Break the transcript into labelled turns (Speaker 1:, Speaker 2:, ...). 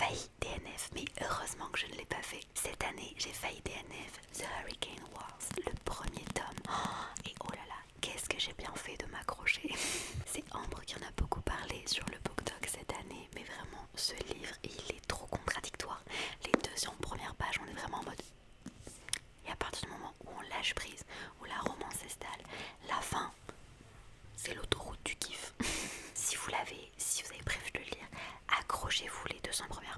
Speaker 1: failli DNF, mais heureusement que je ne l'ai pas fait. Cette année, j'ai failli DNF The Hurricane Wars, le premier tome. Et oh là là, qu'est-ce que j'ai bien fait de m'accrocher. C'est Ambre qui en a beaucoup parlé sur le BookTok cette année, mais vraiment, ce livre, il est trop contradictoire. Les 200 premières pages, on est vraiment en mode... Et à partir du moment où on lâche prise, où la romance s'installe, la fin, c'est l'autoroute du kiff. Si vous avez prévu de le lire, accrochez-vous les 200 premières